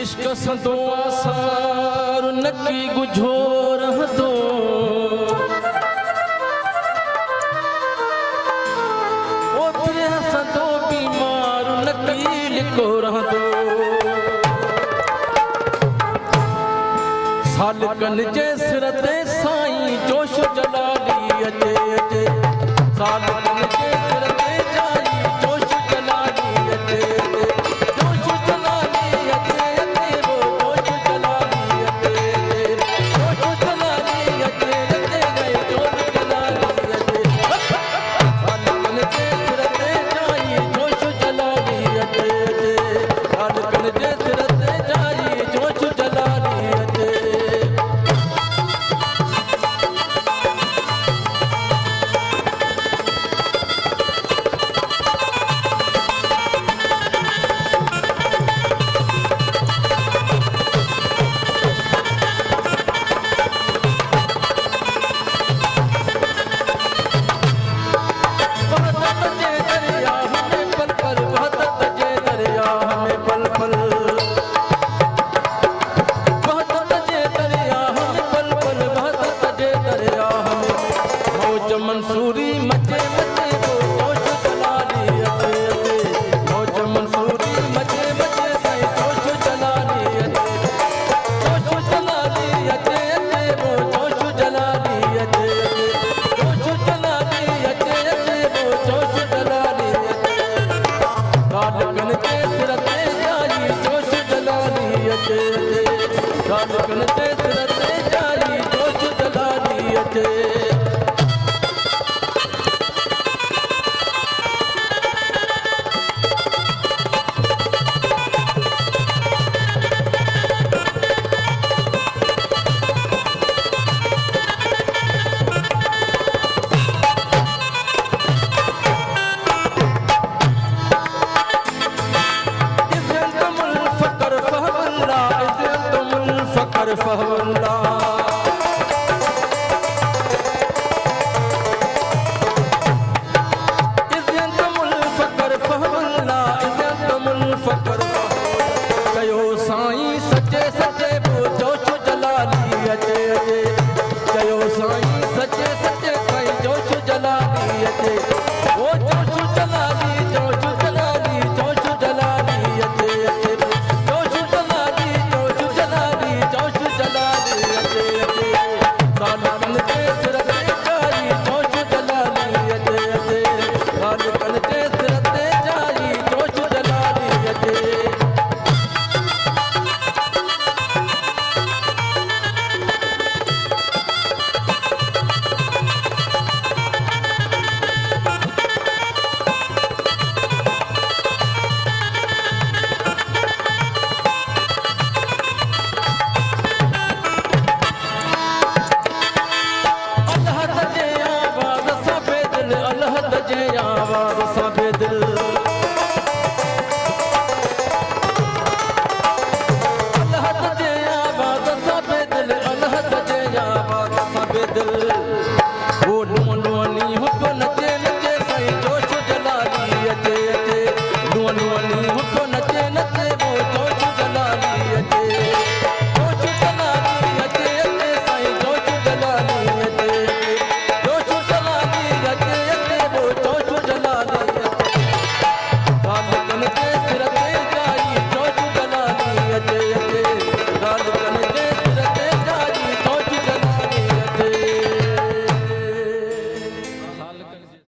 इश्क संतो आसार नकी गुझो रहंदो ओ प्रिय संतो बीमार नकी लिको रहंदो सालकन जे सिर ते साईं जोश जलाली अचे अचे सालकन जे सिर ते जाई जोश जलाली अचे जोश जलाली अचे अचे वो जोश जलाली अचे जोश जलाली अचे अचे जोश जलाली अचे सालकन जे सिर ते जाई जोश जलाली अचे सालकन जे सिर ते जाई जोश जलाली अचे मंसूरी मचे मचे वो जोश जलाली अचे अचे मौज मंसूरी मचे मचे साईं जोश जलाली अचे जोश जलाली अचे अचे वो जोश जलाली अचे जोश जलाली अचे अचे वो जोश जलाली अचे सालकन जे सिर ते जाई जोश जलाली अचे सालकन जे सिर ते जाई जोश जलाली अचे